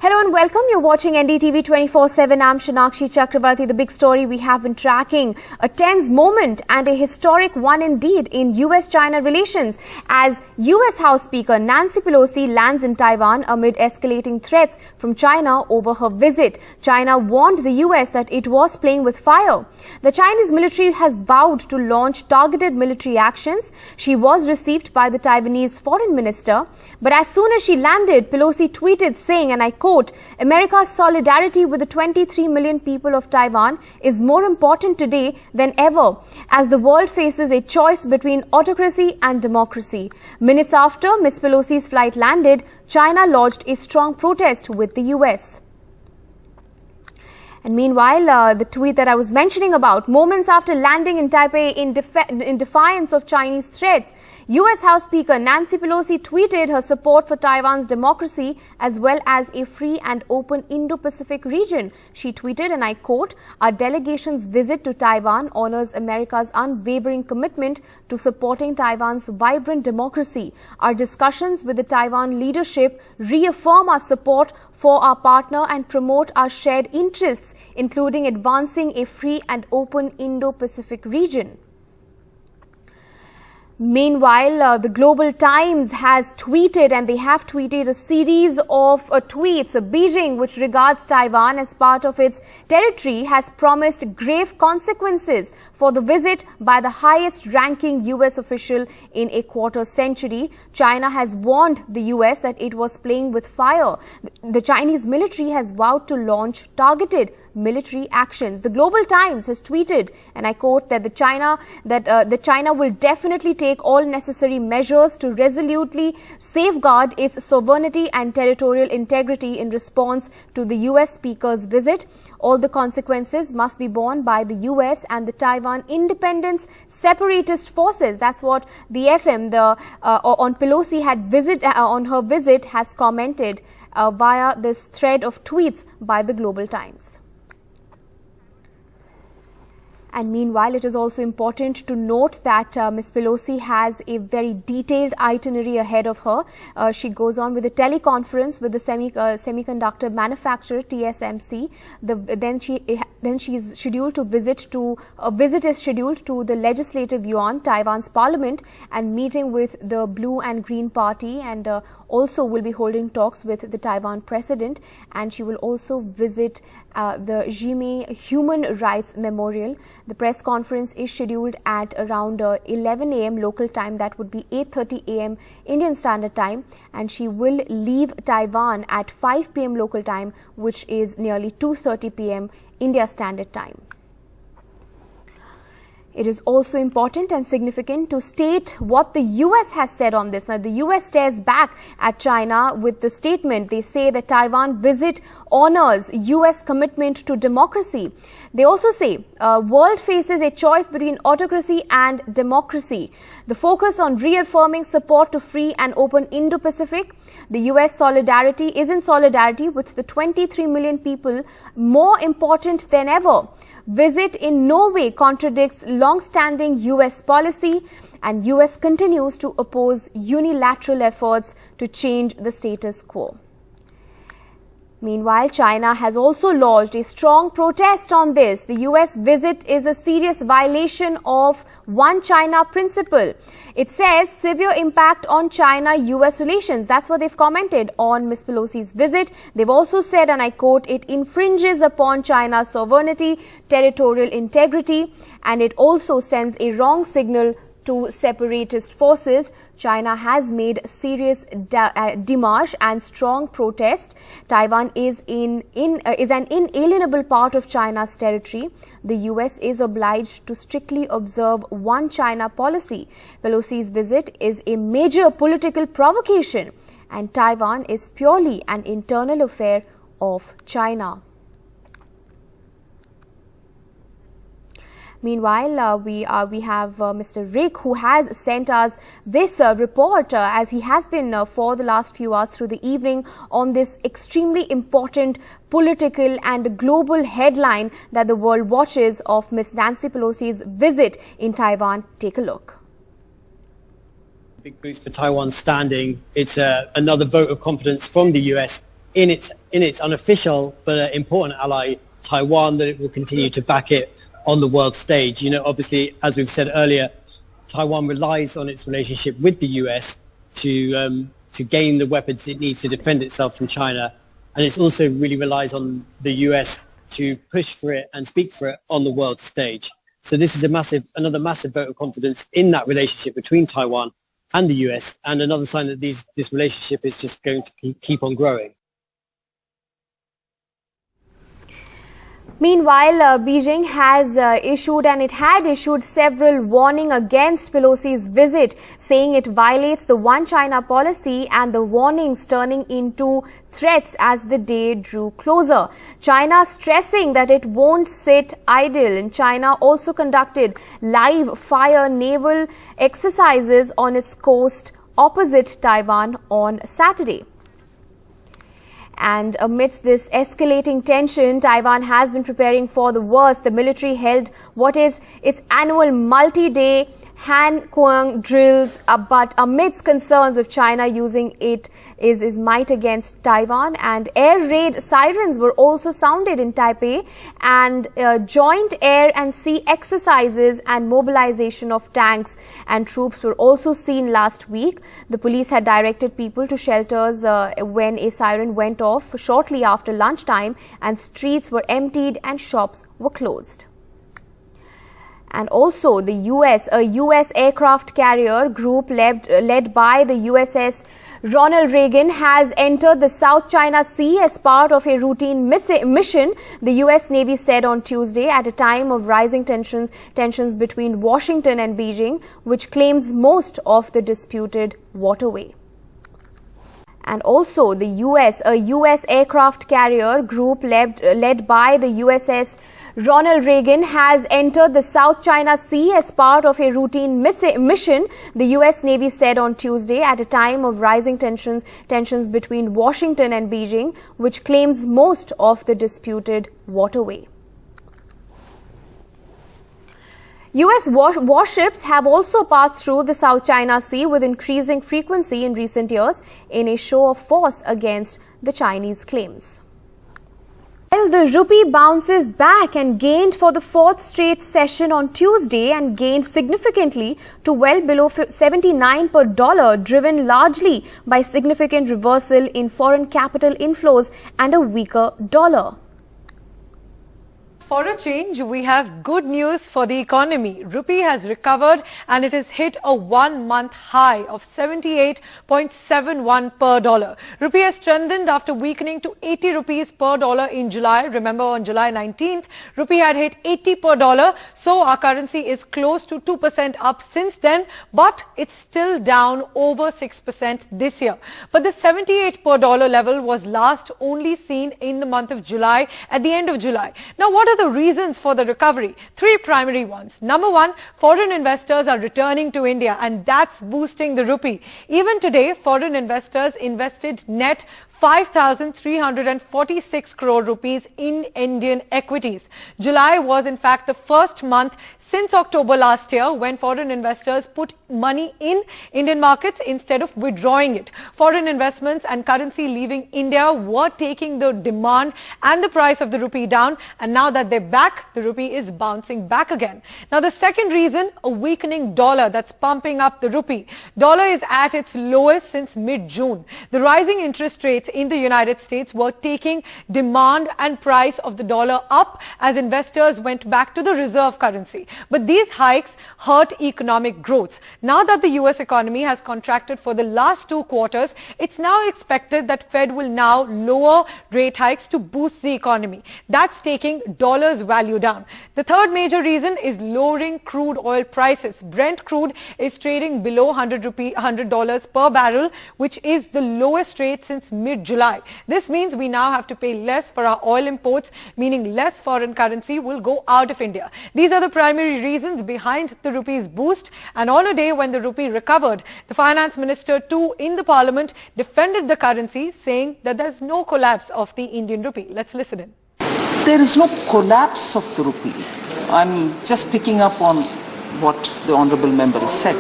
Hello and welcome. You're watching Ndtv 24/7. I'm Shanakshi Chakrabarti. The big story we have been tracking, a tense moment and a historic one indeed in US-China relations as US House Speaker Nancy Pelosi lands in Taiwan amid escalating threats from China over her visit. China warned the US that it was playing with fire. The Chinese military has vowed to launch targeted military actions. She was received by the Taiwanese foreign minister, but as soon as she landed, Pelosi tweeted saying, and I quote, "America's solidarity with the 23 million people of Taiwan is more important today than ever as the world faces a choice between autocracy and democracy." Minutes after Ms. Pelosi's flight landed, China lodged a strong protest with the US. And meanwhile, the tweet that I was mentioning about, moments after landing in Taipei in defiance of Chinese threats, US House Speaker Nancy Pelosi tweeted her support for Taiwan's democracy as well as a free and open Indo-Pacific region. She tweeted, and I quote, "Our delegation's visit to Taiwan honors America's unwavering commitment to supporting Taiwan's vibrant democracy. Our discussions with the Taiwan leadership reaffirm our support for our partner and promote our shared interests, including advancing a free and open Indo-Pacific region." Meanwhile, the Global Times has tweeted, and they have tweeted a series of tweets. Beijing, which regards Taiwan as part of its territory, has promised grave consequences for the visit by the highest-ranking US official in a quarter century. China has warned the US that it was playing with fire. The Chinese military has vowed to launch targeted military actions. The Global Times has tweeted, and I quote, that China will definitely take all necessary measures to resolutely safeguard its sovereignty and territorial integrity in response to the US Speaker's visit. All the consequences must be borne by the US and the Taiwan Independence Separatist Forces. That's what the FM on Pelosi on her visit has commented via this thread of tweets by the Global Times. And meanwhile, it is also important to note that Ms. Pelosi has a very detailed itinerary ahead of her. She goes on with a teleconference with the semiconductor manufacturer TSMC. Then she is scheduled to a visit is scheduled to the Legislative Yuan, Taiwan's parliament, and meeting with the Blue and Green Party, and also will be holding talks with the Taiwan president. And she will also visit the Xiamen Human Rights Memorial. The press conference is scheduled at around 11 a.m. local time. That would be 8:30 a.m. Indian Standard Time. And she will leave Taiwan at 5 p.m. local time, which is nearly 2:30 p.m. India Standard Time. It is also important and significant to state what the US has said on this. Now, the US stares back at China with the statement. They say that Taiwan visit honors US commitment to democracy. They also say world faces a choice between autocracy and democracy. The focus on reaffirming support to free and open Indo-Pacific. The US solidarity is in solidarity with the 23 million people, more important than ever. Visit in no way contradicts long-standing US policy, and US continues to oppose unilateral efforts to change the status quo. Meanwhile, China has also lodged a strong protest on this. The US visit is a serious violation of One China principle. It says severe impact on China-US relations. That's what they've commented on Ms. Pelosi's visit. They've also said, and I quote, "It infringes upon China's sovereignty, territorial integrity, and it also sends a wrong signal to separatist forces." China has made serious démarche and strong protest. Taiwan is an inalienable part of China's territory. The US is obliged to strictly observe One China policy. Pelosi's visit is a major political provocation, and Taiwan is purely an internal affair of China. Meanwhile, we have Mr. Rick, who has sent us this report as he has been for the last few hours through the evening on this extremely important political and global headline that the world watches of Ms. Nancy Pelosi's visit in Taiwan. Take a look. Big boost for Taiwan's standing. It's another vote of confidence from the US in its unofficial but important ally, Taiwan, that it will continue to back it on the world stage. You know, obviously, as we've said earlier, Taiwan relies on its relationship with the US to gain the weapons it needs to defend itself from China. And it also really relies on the US to push for it and speak for it on the world stage. So this is another massive vote of confidence in that relationship between Taiwan and the US, and another sign that this relationship is just going to keep on growing. Meanwhile, Beijing has issued several warnings against Pelosi's visit, saying it violates the One China policy, and the warnings turning into threats as the day drew closer. China stressing that it won't sit idle, and China also conducted live fire naval exercises on its coast opposite Taiwan on Saturday. And amidst this escalating tension, Taiwan has been preparing for the worst. The military held what is its annual multi-day Han Kuang drills, but amidst concerns of China using its might against Taiwan, and air raid sirens were also sounded in Taipei, and joint air and sea exercises and mobilization of tanks and troops were also seen last week. The police had directed people to shelters when a siren went off shortly after lunchtime, and streets were emptied and shops were closed. And also a U.S. aircraft carrier group led by the USS Ronald Reagan has entered the South China Sea as part of a routine mission, the U.S. Navy said on Tuesday, at a time of rising tensions between Washington and Beijing, which claims most of the disputed waterway. And also a U.S. aircraft carrier group led by the USS Ronald Reagan has entered the South China Sea as part of a routine mission, the U.S. Navy said on Tuesday, at a time of rising tensions between Washington and Beijing, which claims most of the disputed waterway. U.S. warships have also passed through the South China Sea with increasing frequency in recent years in a show of force against the Chinese claims. Well, the rupee bounces back and gained for the fourth straight session on Tuesday, and gained significantly to well below 79 per dollar, driven largely by significant reversal in foreign capital inflows and a weaker dollar. For a change, we have good news for the economy. Rupee has recovered and it has hit a one-month high of 78.71 per dollar. Rupee has strengthened after weakening to 80 rupees per dollar in July. Remember, on July 19th, Rupee had hit 80 per dollar. So our currency is close to 2% up since then, but it's still down over 6% this year. But the 78 per dollar level was last only seen in the month of July, at the end of July. Now, what are the reasons for the recovery? Three primary ones. Number one, foreign investors are returning to India, and that's boosting the rupee. Even today, foreign investors invested net 5,346 crore rupees in Indian equities. July was in fact the first month since October last year when foreign investors put money in Indian markets instead of withdrawing it. Foreign investments and currency leaving India were taking the demand and the price of the rupee down, and now that they're back, the rupee is bouncing back again. Now the second reason, a weakening dollar that's pumping up the rupee. Dollar is at its lowest since mid-June. The rising interest rates in the United States were taking demand and price of the dollar up as investors went back to the reserve currency. But these hikes hurt economic growth. Now that the US economy has contracted for the last 2 quarters, it's now expected that Fed will now lower rate hikes to boost the economy. That's taking dollar's value down. The third major reason is lowering crude oil prices. Brent crude is trading below $100 per barrel, which is the lowest rate since mid-July. This means we now have to pay less for our oil imports, meaning less foreign currency will go out of India. These are the primary reasons behind the rupee's boost. And on a day when the rupee recovered, the finance minister too in the parliament defended the currency, saying that there's no collapse of the Indian rupee. Let's listen in. There is no collapse of the rupee. I'm just picking up on what the honourable member has said.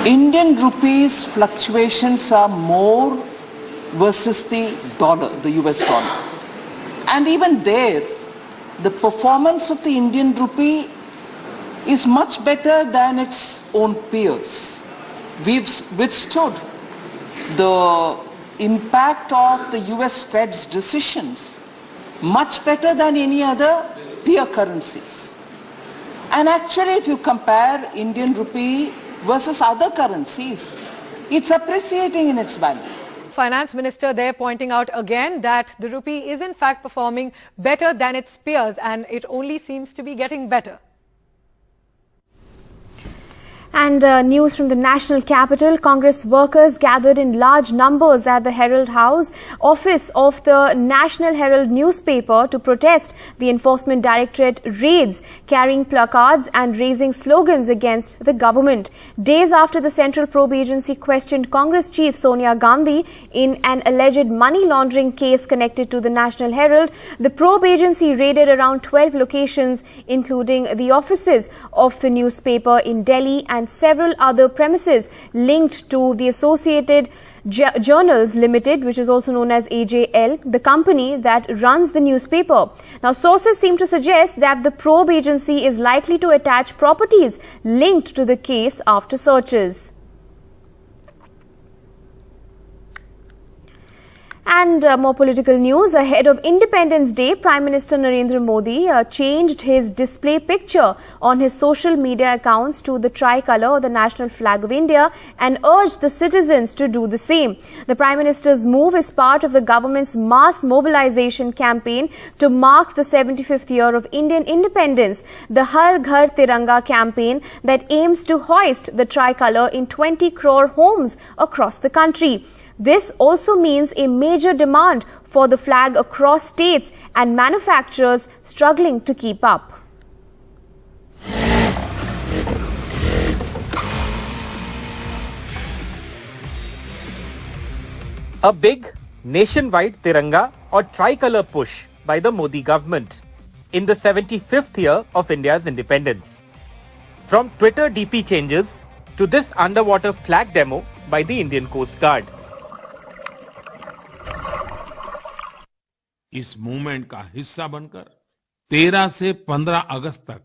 Indian rupees fluctuations are more versus the dollar, the US dollar. And even there, the performance of the Indian rupee is much better than its own peers. We've withstood the impact of the US Fed's decisions much better than any other peer currencies. And actually, if you compare Indian rupee versus other currencies, it's appreciating in its value. Finance Minister there pointing out again that the rupee is in fact performing better than its peers, and it only seems to be getting better. And news from the national capital. Congress workers gathered in large numbers at the Herald House office of the National Herald newspaper to protest the Enforcement Directorate raids, carrying placards and raising slogans against the government. Days after the Central Probe Agency questioned Congress Chief Sonia Gandhi in an alleged money laundering case connected to the National Herald, the probe agency raided around 12 locations, including the offices of the newspaper in Delhi and several other premises linked to the Associated Journals Limited, which is also known as AJL, the company that runs the newspaper. Now, sources seem to suggest that the probe agency is likely to attach properties linked to the case after searches. And more political news. Ahead of Independence Day, Prime Minister Narendra Modi changed his display picture on his social media accounts to the tricolour or the national flag of India and urged the citizens to do the same. The Prime Minister's move is part of the government's mass mobilization campaign to mark the 75th year of Indian independence, the Har Ghar Tiranga campaign that aims to hoist the tricolour in 20 crore homes across the country. This also means a major demand for the flag across states and manufacturers struggling to keep up. A big nationwide Tiranga or tricolour push by the Modi government in the 75th year of India's independence. From Twitter DP changes to this underwater flag demo by the Indian Coast Guard. इस movement का हिस्सा बनकर 13 से 15 अगस्त तक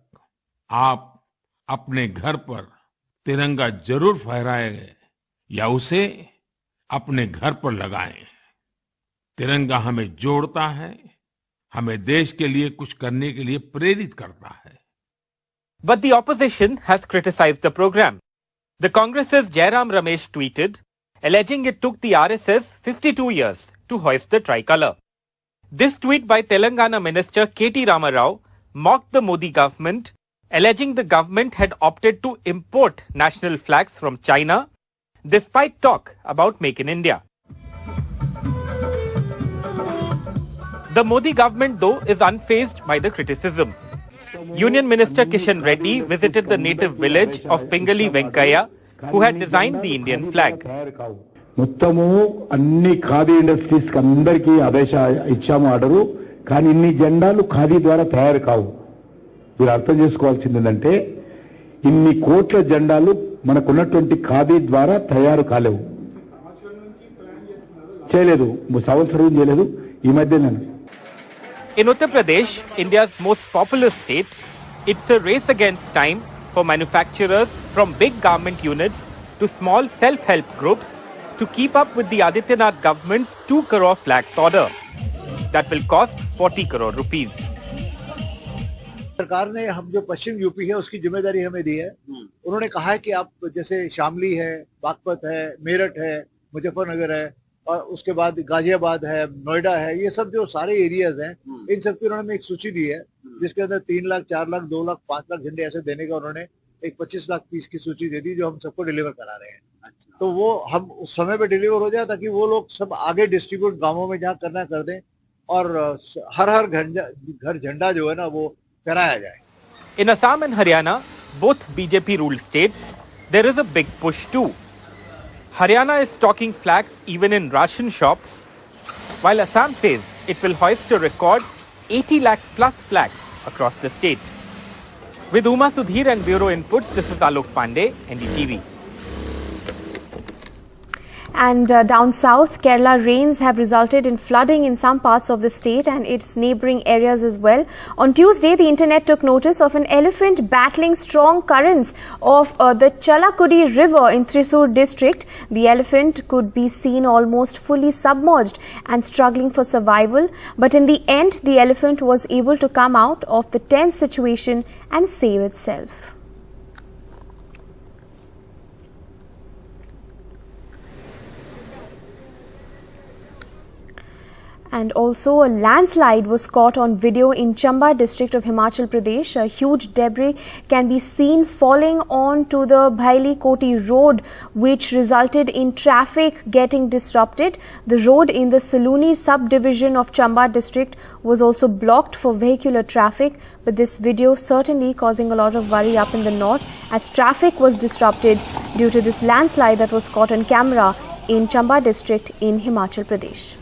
आप अपने घर पर तिरंगा जरूर फहराएं या उसे अपने घर पर लगाएं। तिरंगा हमें जोड़ता है, हमें देश के लिए कुछ करने के लिए प्रेरित करता है। But the opposition has criticized the program. The Congress's Jairam Ramesh tweeted, alleging it took the RSS 52 years to hoist the tricolour. This tweet by Telangana Minister K.T. Rama Rao mocked the Modi government, alleging the government had opted to import national flags from China, despite talk about Make in India. The Modi government, though, is unfazed by the criticism. Union Minister Kishan Reddy visited the native village of Pingali Venkaya, who had designed the Indian flag. మొత్తము అన్ని khadi industries కి అందరికీ ఇచ్చాము order, కానీ ఇన్ని జెండాలు ఖాదీ ద్వారా తయారు కావు. మీరు అర్థం చేసుకోవాల్సింది ఏంటంటే ఇన్ని కోట్ల జెండాలు మనకున్నటువంటి ఖాదీ ద్వారా తయారు కాలేవు. చేయలేదు, సంవత్సరం చేయలేదు, ఈ మధ్యనే. In Uttar Pradesh, India's most populous state, it's a race against time for manufacturers from big government units to small self-help groups to keep up with the Adityanath government's 2 crore flags order. That will cost 40 crore rupees. सरकार ने हम जो पश्चिम UP है उसकी जिम्मेदारी हमें दी है। उन्होंने कहा है कि आप जैसे शामली है, बागपत है, मेरठ है, मुजफ्फरनगर है और उसके बाद गाजियाबाद है, नोएडा है, ये सब जो सारे एरियाज हैं, इन सब की उन्होंने एक सूची दी है जिसके अंदर 3 लाख, 4 लाख, 2 लाख, 5 लाख झंडे ऐसे देने का उन्होंने एक 25 लाख पीस की सूची दे दी जो हम सबको डिलीवर करा रहे हैं। तो वो हम उस समय पे डिलीवर हो जाए ताकि वो लोग सब आगे डिस्ट्रीब्यूट गांवों में जहाँ करना कर दें और हर घर झंडा जो है ना वो कराया जाए। In Assam and Haryana, both BJP ruled states, there is a big push too. Haryana is stocking flags even in ration shops, while Assam says it will hoist a record 80 lakh plus flags across the state. With Uma Sudhir and Bureau Inputs, this is Alok Pandey, Ndtv. And down south, Kerala rains have resulted in flooding in some parts of the state and its neighbouring areas as well. On Tuesday, the internet took notice of an elephant battling strong currents of the Chalakudi River in Thrissur district. The elephant could be seen almost fully submerged and struggling for survival. But in the end, the elephant was able to come out of the tense situation and save itself. And also a landslide was caught on video in Chamba district of Himachal Pradesh. A huge debris can be seen falling onto the Bhaili Koti road, which resulted in traffic getting disrupted. The road in the Saluni subdivision of Chamba district was also blocked for vehicular traffic. But this video certainly causing a lot of worry up in the north as traffic was disrupted due to this landslide that was caught on camera in Chamba district in Himachal Pradesh.